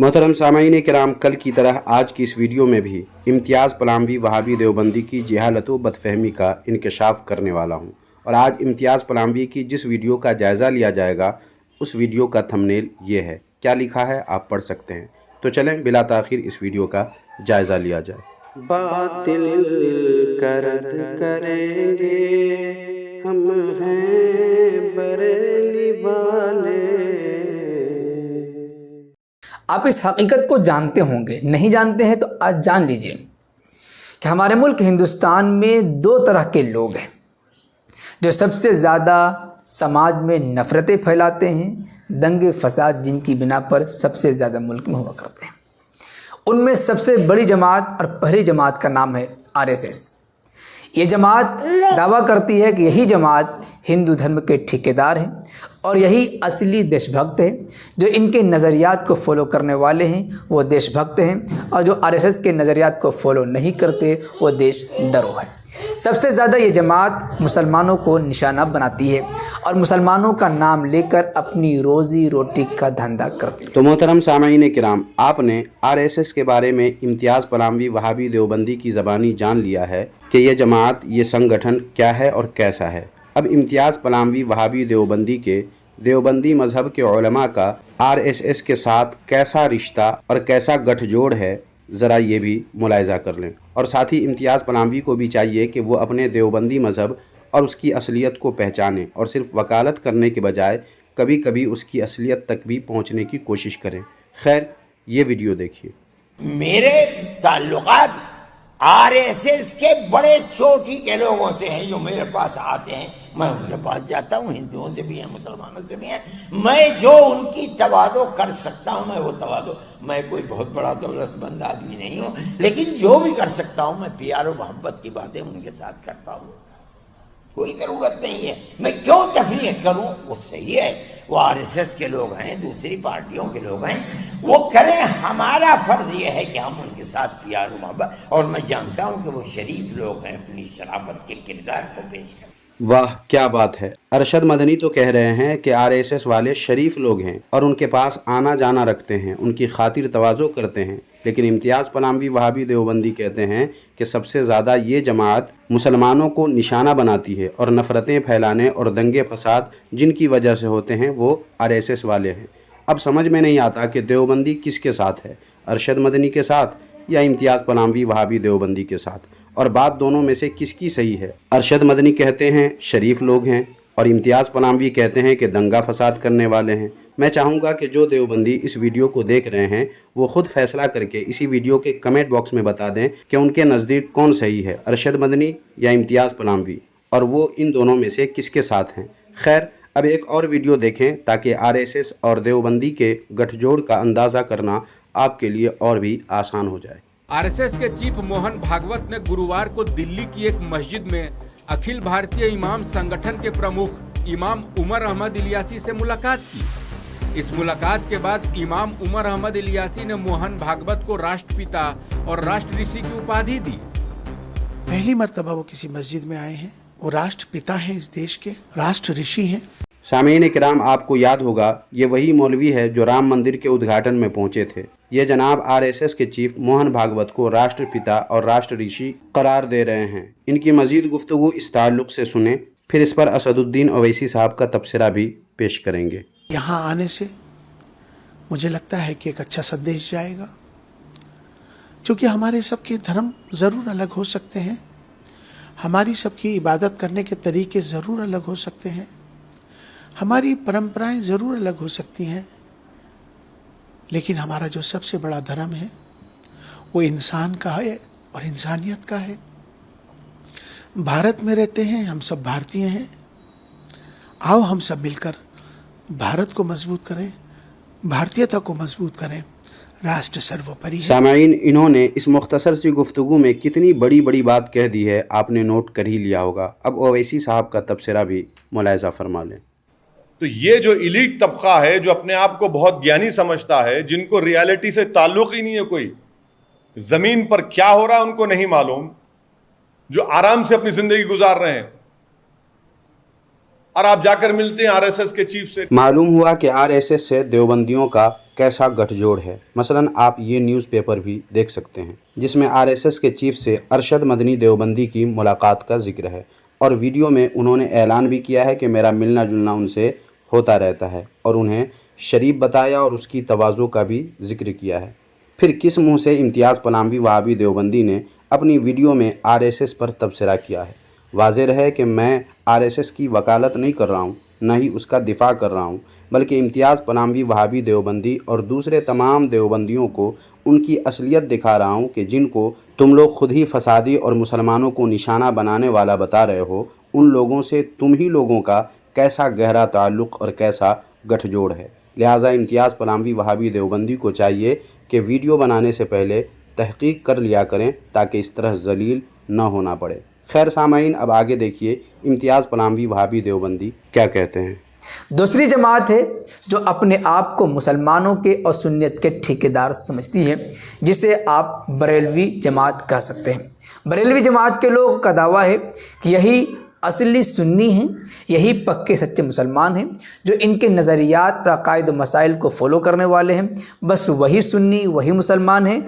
मोहतरम सामाईन किराम, कल की तरह आज की इस वीडियो में भी इम्तियाज़ पलामवी वहाबी देवबंदी की जहालत व बदफहमी का इंकशाफ करने वाला हूँ। और आज इम्तियाज़ पलामवी की जिस वीडियो का जायज़ा लिया जाएगा उस वीडियो का थंबनेल ये है। क्या लिखा है आप पढ़ सकते हैं। तो चलें बिला ताख़िर इस वीडियो का जायज़ा लिया जाए। बातिल का रद्द करेंगे, हम हैं बरेली वाले। आप इस हकीकत को जानते होंगे, नहीं जानते हैं तो आज जान लीजिए कि हमारे मुल्क हिंदुस्तान में दो तरह के लोग हैं जो सबसे ज़्यादा समाज में नफ़रतें फैलाते हैं, दंगे फसाद जिनकी बिना पर सबसे ज़्यादा मुल्क में हुआ करते हैं। उनमें सबसे बड़ी जमात और पहली जमात का नाम है RSS। ये जमात दावा करती है कि यही जमात हिंदू धर्म के ठेकेदार हैं और यही असली देशभक्त हैं। जो इनके नज़रियात को फॉलो करने वाले हैं वो देशभक्त हैं, और जो RSS के नज़रियात को फॉलो नहीं करते वो देशद्रोह है। सबसे ज़्यादा ये जमात मुसलमानों को निशाना बनाती है और मुसलमानों का नाम लेकर अपनी रोज़ी रोटी का धंधा करती है। तो मोहतरम सामाईन किराम, आपने RSS के बारे में इम्तियाज़ पलामवी वहाबी देवबंदी की ज़बानी जान लिया है कि ये जमात, ये संगठन क्या है और कैसा है। अब इम्तियाज़ पलामवी वहाबी देवबंदी के देवबंदी मज़हब के उलमा का RSS के साथ कैसा रिश्ता और कैसा गठजोड़ है, ज़रा ये भी मुलाहिज़ा कर लें। और साथ ही इम्तियाज़ पलामवी को भी चाहिए कि वो अपने देवबंदी मज़हब और उसकी असलियत को पहचानें और सिर्फ वकालत करने के बजाय कभी कभी उसकी असलियत तक भी पहुँचने की कोशिश करें। खैर, ये वीडियो देखिए। मेरे ताल्लुकात RSS के बड़े चोटी के लोगों से हैं जो मेरे पास आते हैं। मैं उनके पास जाता हूँ, हिंदुओं से भी हैं, मुसलमानों से भी हैं। मैं जो उनकी तवादो कर सकता हूँ मैं वो तवादो, मैं कोई बहुत बड़ा दौलतमंद आदमी नहीं हूँ, लेकिन जो भी कर सकता हूँ मैं प्यार और मोहब्बत की बातें उनके साथ करता हूँ। कोई ज़रूरत नहीं है मैं क्यों तफरीक करूं, वो सही है, वो RSS के लोग हैं, दूसरी पार्टियों के लोग हैं, वो करें। हमारा फर्ज ये है कि हम उनके साथ प्यार और मोहब्बत, और मैं जानता हूं कि वो शरीफ लोग हैं, अपनी शराफत के किरदार को पेश करें। वाह क्या बात है। अरशद मदनी तो कह रहे हैं कि RSS वाले शरीफ लोग हैं और उनके पास आना जाना रखते हैं, उनकी खातिर तवाज़ो करते हैं। लेकिन इम्तियाज़ पलामवी वहाबी देवबंदी कहते हैं कि सबसे ज़्यादा ये जमात मुसलमानों को निशाना बनाती है और नफ़रतें फैलाने और दंगे फसाद जिनकी वजह से होते हैं वो RSS वाले हैं। अब समझ में नहीं आता कि देवबंदी किसके साथ है, अरशद मदनी के साथ या इम्तियाज़ पलामवी वहाबी देवबंदी के साथ, और बात दोनों में से किसकी सही है। अरशद मदनी कहते हैं शरीफ लोग हैं और इम्तियाज़ पलामवी कहते हैं कि दंगा फसाद करने वाले हैं। मैं चाहूँगा कि जो देवबंदी इस वीडियो को देख रहे हैं वो ख़ुद फैसला करके इसी वीडियो के कमेंट बॉक्स में बता दें कि उनके नज़दीक कौन सही है, अरशद मदनी या इम्तियाज़ पलामवी, और वो इन दोनों में से किसके साथ हैं। खैर, अब एक और वीडियो देखें ताकि RSS और देवबंदी के गठजोड़ का अंदाज़ा करना आपके लिए और भी आसान हो जाए। RSS के चीफ मोहन भागवत ने गुरुवार को दिल्ली की एक मस्जिद में अखिल भारतीय इमाम संगठन के प्रमुख इमाम उमर अहमद इलियासी से मुलाकात की। इस मुलाकात के बाद इमाम उमर अहमद इलियासी ने मोहन भागवत को राष्ट्रपिता और राष्ट्र ऋषि की उपाधि दी। पहली मर्तबा वो किसी मस्जिद में आए हैं, वो राष्ट्रपिता हैं, इस देश के राष्ट्र ऋषि हैं। सामीन किराम, आपको याद होगा ये वही मौलवी है जो राम मंदिर के उद्घाटन में पहुंचे थे। ये जनाब RSS के चीफ मोहन भागवत को राष्ट्रपिता और राष्ट्र ऋषि करार दे रहे हैं। इनकी मजीद गुफ्तगू इस ताल्लुक से सुने, फिर इस पर असदुद्दीन ओवैसी साहब का तबसरा भी पेश करेंगे। यहाँ आने से मुझे लगता है कि एक अच्छा संदेश जाएगा, क्योंकि हमारे सबके धर्म ज़रूर अलग हो सकते हैं, हमारी सबकी इबादत करने के तरीके ज़रूर अलग हो सकते हैं, हमारी परंपराएं ज़रूर अलग हो सकती हैं, लेकिन हमारा जो सबसे बड़ा धर्म है वो इंसान का है और इंसानियत का है। भारत में रहते हैं, हम सब भारतीय हैं। आओ हम सब मिलकर भारत को मजबूत करें, भारतीयता को मजबूत करें, राष्ट्र सर्वोपरि है। सामाईन, इन्होंने इस मुख्तसर सी गुफ्तगू में कितनी बड़ी बड़ी बात कह दी है आपने नोट कर ही लिया होगा। अब ओवैसी साहब का तबसरा भी मुलाहिज़ा फरमा लें। तो ये जो इलीट तबका है जो अपने आप को बहुत ज्ञानी समझता है, जिनको रियलिटी से ताल्लुक ही नहीं है, कोई जमीन पर क्या हो रहा है उनको नहीं मालूम, जो आराम से अपनी जिंदगी गुजार रहे हैं, और आप जाकर मिलते हैं RSS के चीफ से। मालूम हुआ कि RSS से देवबंदियों का कैसा गठजोड़ है। मसलन आप ये न्यूज़ पेपर भी देख सकते हैं जिसमें आरएसएस के चीफ से अरशद मदनी देवबंदी की मुलाकात का जिक्र है और वीडियो में उन्होंने ऐलान भी किया है कि मेरा मिलना जुलना उनसे होता रहता है और उन्हें शरीफ बताया और उसकी तवाज़ो का भी जिक्र किया है। फिर किस मुंह से इम्तियाज़ पलामवी वहाबी देवबंदी ने अपनी वीडियो में आरएसएस पर तबसरा किया है। वाज़ेह है कि मैं आरएसएस की वकालत नहीं कर रहा हूँ, न ही उसका दिफा कर रहा हूँ, बल्कि इम्तियाज़ पलामवी वहाबी देवबंदी और दूसरे तमाम देवबंदियों को उनकी असलियत दिखा रहा हूँ कि जिनको तुम लोग खुद ही फसादी और मुसलमानों को निशाना बनाने वाला बता रहे हो, उन लोगों से तुम ही लोगों का कैसा गहरा ताल्लुक़ और कैसा गठजोड़ है। लिहाजा इम्तियाज़ पलामवी वहाबी देवबंदी को चाहिए कि वीडियो बनाने से पहले तहक़ीक़ कर लिया करें ताकि इस तरह ज़लील न होना पड़े। खैर सामाईन, अब आगे देखिए इम्तियाज़ पलामवी वहाबी देवबंदी क्या कहते हैं। दूसरी जमात है जो अपने आप को मुसलमानों के और सुन्नियत के ठेकेदार समझती है, जिसे आप बरेलवी जमात कह सकते हैं। बरेलवी जमात के लोगों का दावा है कि यही असली सुन्नी हैं, यही पक्के सच्चे मुसलमान हैं, जो इनके नज़रियात पर अकायद व मसाइल को फॉलो करने वाले हैं। बस वही सुन्नी, वही मुसलमान हैं,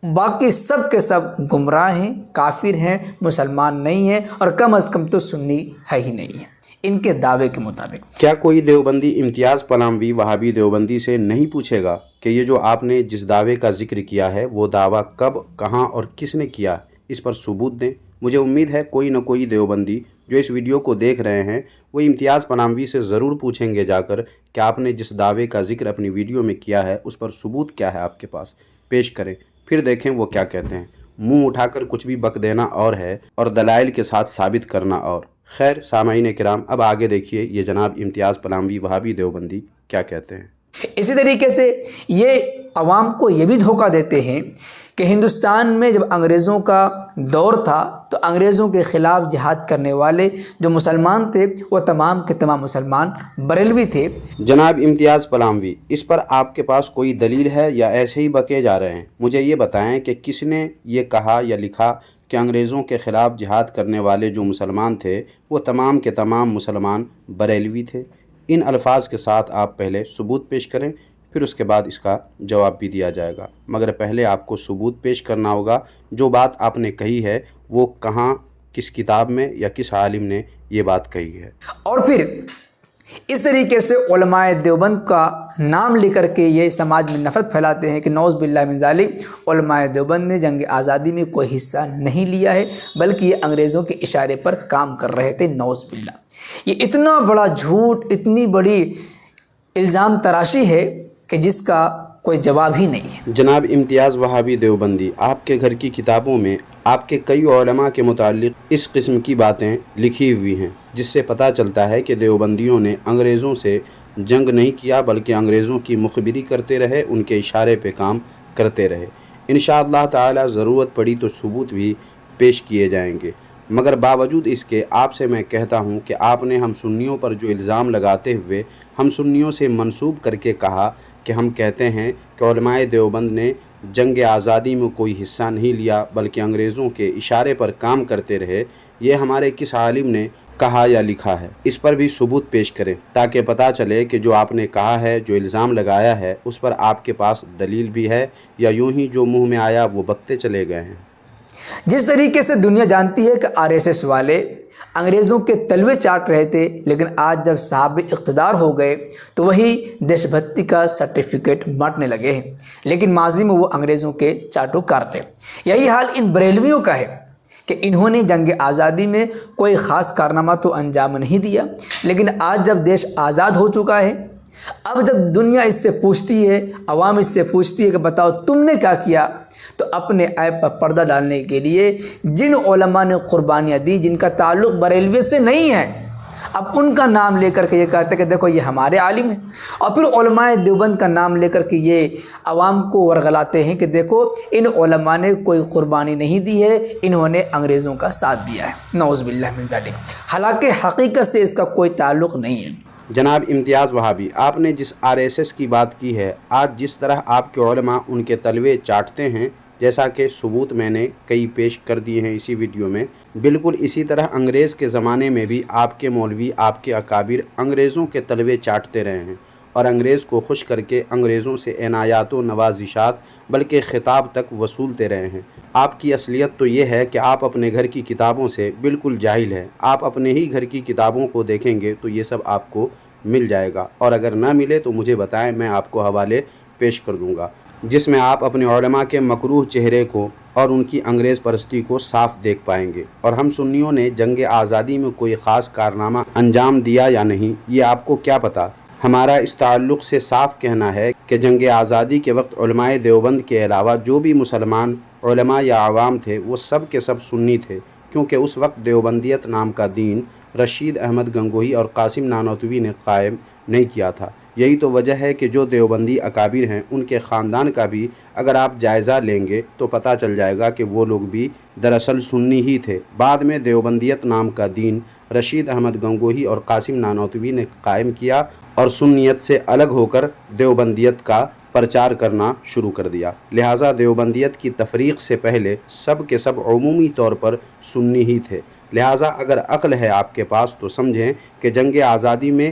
बाकी सब के सब गुमराह हैं, काफिर हैं, मुसलमान नहीं हैं और कम अज़ कम तो सुन्नी है ही नहीं है इनके दावे के मुताबिक। क्या कोई देवबंदी इम्तियाज़ पलामवी वहाबी देवबंदी से नहीं पूछेगा कि ये जो आपने जिस दावे का जिक्र किया है वो दावा कब, कहाँ और किसने किया, इस पर सबूत दें। मुझे उम्मीद है कोई न कोई देवबंदी जो इस वीडियो को देख रहे हैं वो इम्तियाज़ पलामवी से ज़रूर पूछेंगे जाकर कि आपने जिस दावे का जिक्र अपनी वीडियो में किया है उस पर सबूत क्या है आपके पास, पेश करें, फिर देखें वो क्या कहते हैं। मुंह उठाकर कुछ भी बक देना और है और दलाइल के साथ साबित करना और। खैर सामाईन किराम, अब आगे देखिए ये जनाब इम्तियाज़ पलामवी वहाबी देवबंदी क्या कहते हैं। इसी तरीके से ये अवाम को ये भी धोखा देते हैं कि हिंदुस्तान में जब अंग्रेज़ों का दौर था तो अंग्रेज़ों के ख़िलाफ़ जिहाद करने वाले जो मुसलमान थे वो तमाम के तमाम मुसलमान बरेलवी थे। जनाब इम्तियाज़ पलामवी, इस पर आपके पास कोई दलील है या ऐसे ही बके जा रहे हैं? मुझे ये बताएं कि किसने ये कहा या लिखा कि अंग्रेज़ों के ख़िलाफ़ जिहाद करने वाले जो मुसलमान थे वो तमाम के तमाम मुसलमान बरेलवी थे। इन अल्फाज के साथ आप पहले सबूत पेश करें, फिर उसके बाद इसका जवाब भी दिया जाएगा। मगर पहले आपको सबूत पेश करना होगा जो बात आपने कही है वो कहाँ, किस किताब में या किस आलिम ने ये बात कही है। और फिर इस तरीके से उलमाए देवबंद का नाम लेकर के ये समाज में नफ़रत फैलाते हैं कि नौज़ बिल्लाह मिन ज़ालिक, उलमाए देवबंद ने जंग आज़ादी में कोई हिस्सा नहीं लिया है बल्कि ये अंग्रेज़ों के इशारे पर काम कर रहे थे। नौज़ बिल्लाह, ये इतना बड़ा झूठ, इतनी बड़ी इल्ज़ाम तराशी है कि जिसका कोई जवाब ही नहीं है। जनाब इम्तियाज़ वहाबी देवबंदी, आपके घर की किताबों में आपके कई उलमा के मुतालिक इस किस्म की बातें लिखी हुई हैं जिससे पता चलता है कि देवबंदियों ने अंग्रेज़ों से जंग नहीं किया बल्कि अंग्रेज़ों की मुखबिरी करते रहे, उनके इशारे पे काम करते रहे। इंशाअल्लाह ताला ज़रूरत पड़ी तो सबूत भी पेश किए जाएंगे। मगर बावजूद इसके आपसे मैं कहता हूँ कि आपने हम सुन्नियों पर जो इल्ज़ाम लगाते हुए हम सुन्नियों से मंसूब करके कहा कि हम कहते हैं कि उलमाए देवबंद ने जंग आज़ादी में कोई हिस्सा नहीं लिया बल्कि अंग्रेज़ों के इशारे पर काम करते रहे, ये हमारे किस आलिम ने कहा या लिखा है, इस पर भी सबूत पेश करें ताकि पता चले कि जो आपने कहा है, जो इल्ज़ाम लगाया है, उस पर आपके पास दलील भी है या यूं ही जो मुंह में आया वो बकते चले गए हैं। जिस तरीके से दुनिया जानती है कि आरएसएस वाले अंग्रेज़ों के तलवे चाट रहे थे, लेकिन आज जब साहब इक़्तिदार हो गए तो वही देशभक्ति का सर्टिफिकेट बांटने लगे हैं, लेकिन माजी में वो अंग्रेज़ों के चाटुकार थे। यही हाल इन बरेलवियों का है कि इन्होंने जंग आज़ादी में कोई ख़ास कारनामा तो अंजाम नहीं दिया, लेकिन आज जब देश आज़ाद हो चुका है, अब जब दुनिया इससे पूछती है, अवाम इससे पूछती है कि बताओ तुमने क्या किया, तो अपने ऐब पर पर्दा डालने के लिए जिन उलमा ने कुर्बानियाँ दी, जिनका ताल्लुक़ बरेलवी से नहीं है, अब उनका नाम लेकर के ये कहते हैं कि देखो ये हमारे आलिम हैं, और फिर उलमाए देवबंद का नाम लेकर के ये अवाम को वरगलाते हैं कि देखो इन उलमा ने कोई कुर्बानी नहीं दी है, इन्होंने अंग्रेज़ों का साथ दिया है। नौज़ बिल्लाह मिन ज़ालिक। हालांकि हकीकत से इसका कोई ताल्लुक़ नहीं है। जनाब इम्तियाज़ वहाबी, आपने जिस आरएसएस की बात की है, आज जिस तरह आपके उलमा उनके तलवे चाटते हैं, जैसा कि सबूत मैंने कई पेश कर दिए हैं इसी वीडियो में, बिल्कुल इसी तरह अंग्रेज़ के ज़माने में भी आपके मौलवी, आपके अकाबिर अंग्रेज़ों के तलवे चाटते रहे हैं اور انگریز کو خوش کر کے انگریزوں سے عنایات و نوازشات بلکہ خطاب تک وصولتے رہے ہیں۔ آپ کی اصلیت تو یہ ہے کہ آپ اپنے گھر کی کتابوں سے بالکل جاہل ہیں۔ آپ اپنے ہی گھر کی کتابوں کو دیکھیں گے تو یہ سب آپ کو مل جائے گا، اور اگر نہ ملے تو مجھے بتائیں، میں آپ کو حوالے پیش کر دوں گا جس میں آپ اپنے علماء کے مکروہ چہرے کو اور ان کی انگریز پرستی کو صاف دیکھ پائیں گے۔ اور ہم سنیوں نے جنگ آزادی میں کوئی خاص کارنامہ انجام دیا یا نہیں، یہ آپ کو کیا پتہ؟ ہمارا اس تعلق سے صاف کہنا ہے کہ جنگ آزادی کے وقت علماء دیوبند کے علاوہ جو بھی مسلمان علماء یا عوام تھے وہ سب کے سب سنی تھے، کیونکہ اس وقت دیوبندیت نام کا دین رشید احمد گنگوہی اور قاسم نانوتوی نے قائم نہیں کیا تھا۔ یہی تو وجہ ہے کہ جو دیوبندی اکابر ہیں ان کے خاندان کا بھی اگر آپ جائزہ لیں گے تو پتہ چل جائے گا کہ وہ لوگ بھی دراصل سنی ہی تھے۔ بعد میں دیوبندیت نام کا دین رشید احمد گنگوہی اور قاسم نانوتوی نے قائم کیا اور سنیت سے الگ ہو کر دیوبندیت کا پرچار کرنا شروع کر دیا۔ لہٰذا دیوبندیت کی تفریق سے پہلے سب کے سب عمومی طور پر سنی ہی تھے۔ لہٰذا اگر عقل ہے آپ کے پاس تو سمجھیں کہ جنگ آزادی میں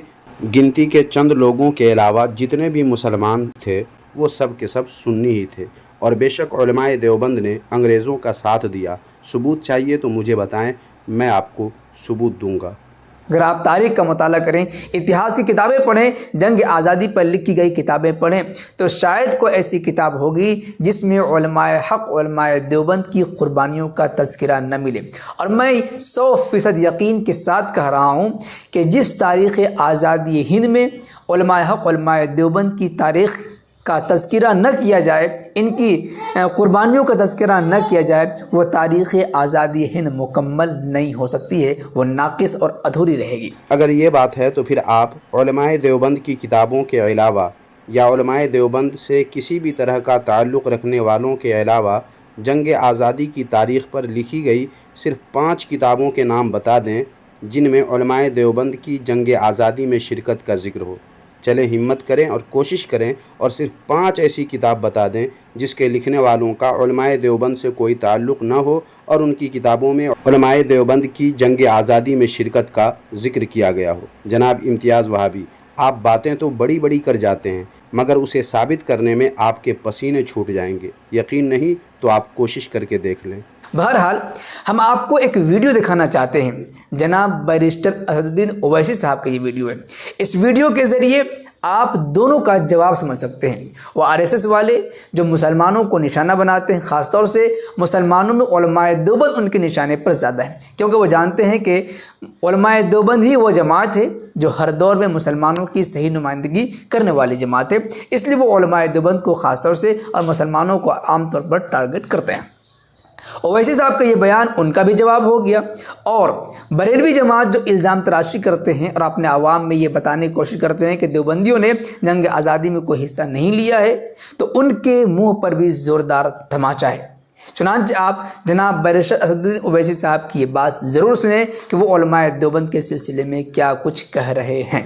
گنتی کے چند لوگوں کے علاوہ جتنے بھی مسلمان تھے وہ سب کے سب سنی ہی تھے، اور بے شک علماء دیوبند نے انگریزوں کا ساتھ دیا۔ ثبوت چاہیے تو مجھے بتائیں، میں آپ کو ثبوت دوں گا۔ اگر آپ تاریخ کا مطالعہ کریں، اتہاس کی کتابیں پڑھیں، جنگ آزادی پر لکھی گئی کتابیں پڑھیں، تو شاید کوئی ایسی کتاب ہوگی جس میں علماء حق، علماء دیوبند کی قربانیوں کا تذکرہ نہ ملے۔ اور میں 100% یقین کے ساتھ کہہ رہا ہوں کہ جس تاریخ آزادی ہند میں علماء حق، علماء دیوبند کی تاریخ کا تذکرہ نہ کیا جائے، ان کی قربانیوں کا تذکرہ نہ کیا جائے، وہ تاریخ آزادی ہند مکمل نہیں ہو سکتی ہے، وہ ناقص اور ادھوری رہے گی۔ اگر یہ بات ہے تو پھر آپ علماء دیوبند کی کتابوں کے علاوہ یا علماء دیوبند سے کسی بھی طرح کا تعلق رکھنے والوں کے علاوہ جنگ آزادی کی تاریخ پر لکھی گئی صرف 5 کتابوں کے نام بتا دیں جن میں علماء دیوبند کی جنگ آزادی میں شرکت کا ذکر ہو۔ چلیں ہمت کریں اور کوشش کریں اور صرف 5 ایسی کتاب بتا دیں جس کے لکھنے والوں کا علماء دیوبند سے کوئی تعلق نہ ہو اور ان کی کتابوں میں علماء دیوبند کی جنگ آزادی میں شرکت کا ذکر کیا گیا ہو۔ جناب امتیاز وہابی، آپ باتیں تو بڑی بڑی کر جاتے ہیں مگر اسے ثابت کرنے میں آپ کے پسینے چھوٹ جائیں گے۔ یقین نہیں تو آپ کوشش کر کے دیکھ لیں۔ بہرحال ہم آپ کو ایک ویڈیو دکھانا چاہتے ہیں، جناب بیرسٹر اسد الدین اویسی صاحب کا یہ ویڈیو ہے۔ اس ویڈیو کے ذریعے آپ دونوں کا جواب سمجھ سکتے ہیں۔ وہ RSS والے جو مسلمانوں کو نشانہ بناتے ہیں، خاص طور سے مسلمانوں میں علماء دیوبند ان کے نشانے پر زیادہ ہے، کیونکہ وہ جانتے ہیں کہ علماء دیوبند ہی وہ جماعت ہے جو ہر دور میں مسلمانوں کی صحیح نمائندگی کرنے والی جماعت ہے، اس لیے وہ علماء دیوبند کو خاص طور سے اور مسلمانوں کو عام طور پر ٹارگٹ کرتے ہیں۔ اویسی صاحب کا یہ بیان ان کا بھی جواب ہو گیا، اور بریلوی جماعت جو الزام تراشی کرتے ہیں اور اپنے عوام میں یہ بتانے کی کوشش کرتے ہیں کہ دیوبندیوں نے جنگ آزادی میں کوئی حصہ نہیں لیا ہے، تو ان کے منہ پر بھی زوردار دھماچہ ہے۔ چنانچہ آپ جناب بیرسٹر اسد الدین اویسی صاحب کی یہ بات ضرور سنیں کہ وہ علماء دیوبند کے سلسلے میں کیا کچھ کہہ رہے ہیں۔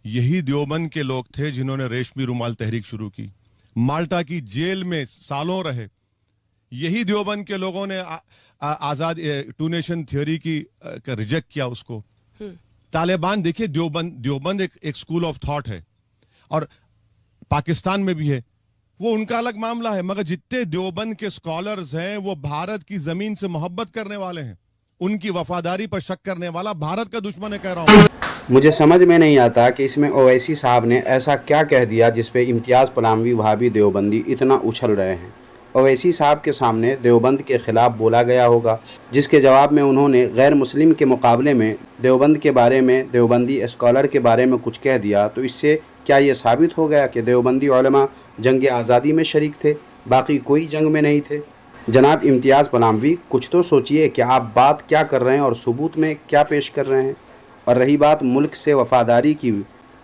یہی دیوبند کے لوگ تھے جنہوں نے ریشمی رومال تحریک شروع کی، مالٹا کی جیل میں سالوں رہے۔ یہی دیوبند کے لوگوں نے آزاد 2 نیشن تھیوری کی ریجیکٹ کیا اس کو۔ طالبان دیکھیے، دیوبند ایک سکول آف تھاٹ ہے اور پاکستان میں بھی ہے، وہ ان کا الگ معاملہ ہے، مگر جتنے دیوبند کے سکالرز ہیں وہ بھارت کی زمین سے محبت کرنے والے ہیں۔ ان کی وفاداری پر شک کرنے والا بھارت کا دشمن ہے، کہہ رہا ہوں۔ مجھے سمجھ میں نہیں آتا کہ اس میں اویسی صاحب نے ایسا کیا کہہ دیا جس پہ امتیاز پلاموی وہابی دیوبندی اتنا اچھل رہے ہیں۔ اویسی صاحب کے سامنے دیوبند کے خلاف بولا گیا ہوگا، جس کے جواب میں انہوں نے غیر مسلم کے مقابلے میں دیوبند کے بارے میں، دیوبندی اسکالر کے بارے میں کچھ کہہ دیا، تو اس سے کیا یہ ثابت ہو گیا کہ دیوبندی علماء جنگ آزادی میں شریک تھے، باقی کوئی جنگ میں نہیں تھے؟ جناب امتیاز پلاموی، کچھ تو سوچئے کہ آپ بات کیا کر رہے ہیں اور ثبوت میں کیا پیش کر رہے ہیں۔ اور رہی بات ملک سے وفاداری کی،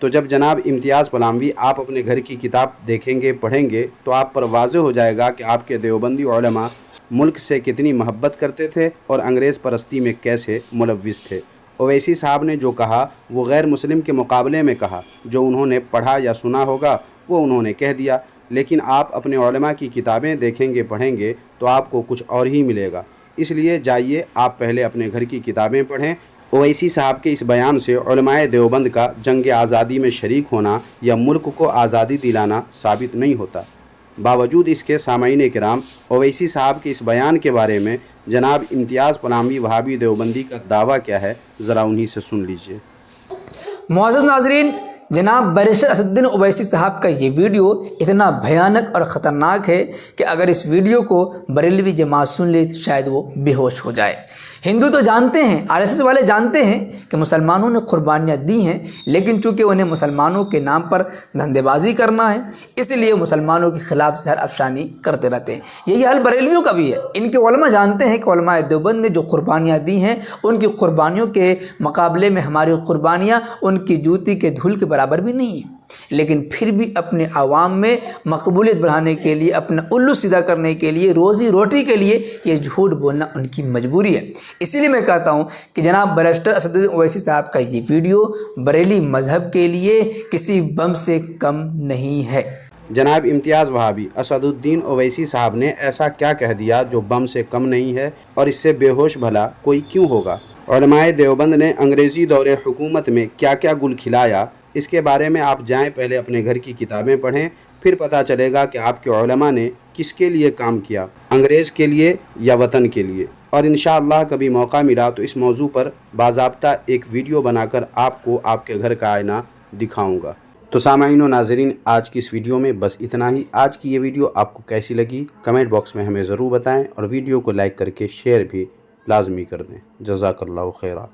تو جب جناب امتیاز پلاموی آپ اپنے گھر کی کتاب دیکھیں گے، پڑھیں گے، تو آپ پر واضح ہو جائے گا کہ آپ کے دیوبندی علماء ملک سے کتنی محبت کرتے تھے اور انگریز پرستی میں کیسے ملوث تھے۔ اویسی صاحب نے جو کہا وہ غیر مسلم کے مقابلے میں کہا، جو انہوں نے پڑھا یا سنا ہوگا وہ انہوں نے کہہ دیا، لیکن آپ اپنے علماء کی کتابیں دیکھیں گے، پڑھیں گے تو آپ کو کچھ اور ہی ملے گا۔ اس لیے جائیے آپ پہلے اپنے گھر کی کتابیں پڑھیں، ओवैसी साहब के इस बयान से उलमाए देवबंद का जंग आज़ादी में शरीक होना या मुल्क को आज़ादी दिलाना साबित नहीं होता। बावजूद इसके सामाईन किराम, ओवैसी साहब के इस बयान के बारे में जनाब इम्तियाज़ पनामी वहाबी देवबंदी का दावा क्या है, ज़रा उन्हीं से सुन लीजिए। मुअज़्ज़ज़ नाज़रीन, जनाब बैरिस्टर असदुद्दीन ओवैसी साहब का ये वीडियो इतना भयानक और ख़तरनाक है कि अगर इस वीडियो को बरेलवी जमात सुन ले तो शायद वो बेहोश हो जाए। हिंदू तो जानते हैं, आरएसएस वाले जानते हैं कि मुसलमानों ने कुर्बानियाँ दी हैं, लेकिन चूँकि उन्हें मुसलमानों के नाम पर धंधेबाजी करना है, इसलिए मुसलमानों के ख़िलाफ़ जहर अफशानी करते रहते हैं। यही हाल बरेलवियों का भी है। इनके उलमा जानते हैं कि उलमाए देवबंद ने जो कुर्बानियाँ दी हैं, उनकी कुर्बानियों के मुकाबले में हमारी कुर्बानियाँ उनकी जूती के धूल के बराबर भी नहीं है, लेकिन फिर भी अपने आवाम में मकबूलियत बढ़ाने के लिए, अपना उल्लू सीधा करने के लिए, रोज़ी रोटी के लिए ये झूठ बोलना उनकी मजबूरी है। इसीलिए मैं कहता हूँ कि जनाब बैरिस्टर असदुद्दीन ओवैसी साहब का ये वीडियो बरेली मज़हब के लिए किसी बम से कम नहीं है। जनाब इम्तियाज़ वहाबी असदुद्दीन ओवैसी साहब ने ऐसा क्या कह दिया जो बम से कम नहीं है, और इससे बेहोश भला कोई क्यों होगा? उलमाए देवबंद ने अंग्रेज़ी दौरे हुकूमत में क्या क्या गुल खिलाया, इसके बारे में आप जाएं पहले अपने घर की किताबें पढ़ें, फिर पता चलेगा कि आपके उलमा ने किसके लिए काम किया, अंग्रेज़ के लिए या वतन के लिए। और इंशाअल्लाह कभी मौका मिला तो इस मौजू पर बाज़ाब्ता एक वीडियो बनाकर आपको आपके घर का आईना दिखाऊंगा। तो सामाईन व नाज़रीन, आज की इस वीडियो में बस इतना ही। आज की ये वीडियो आपको कैसी लगी कमेंट बॉक्स में हमें ज़रूर बताएं, और वीडियो को लाइक करके शेयर भी लाजमी कर दें। जज़ाकल्लाहु खैरा।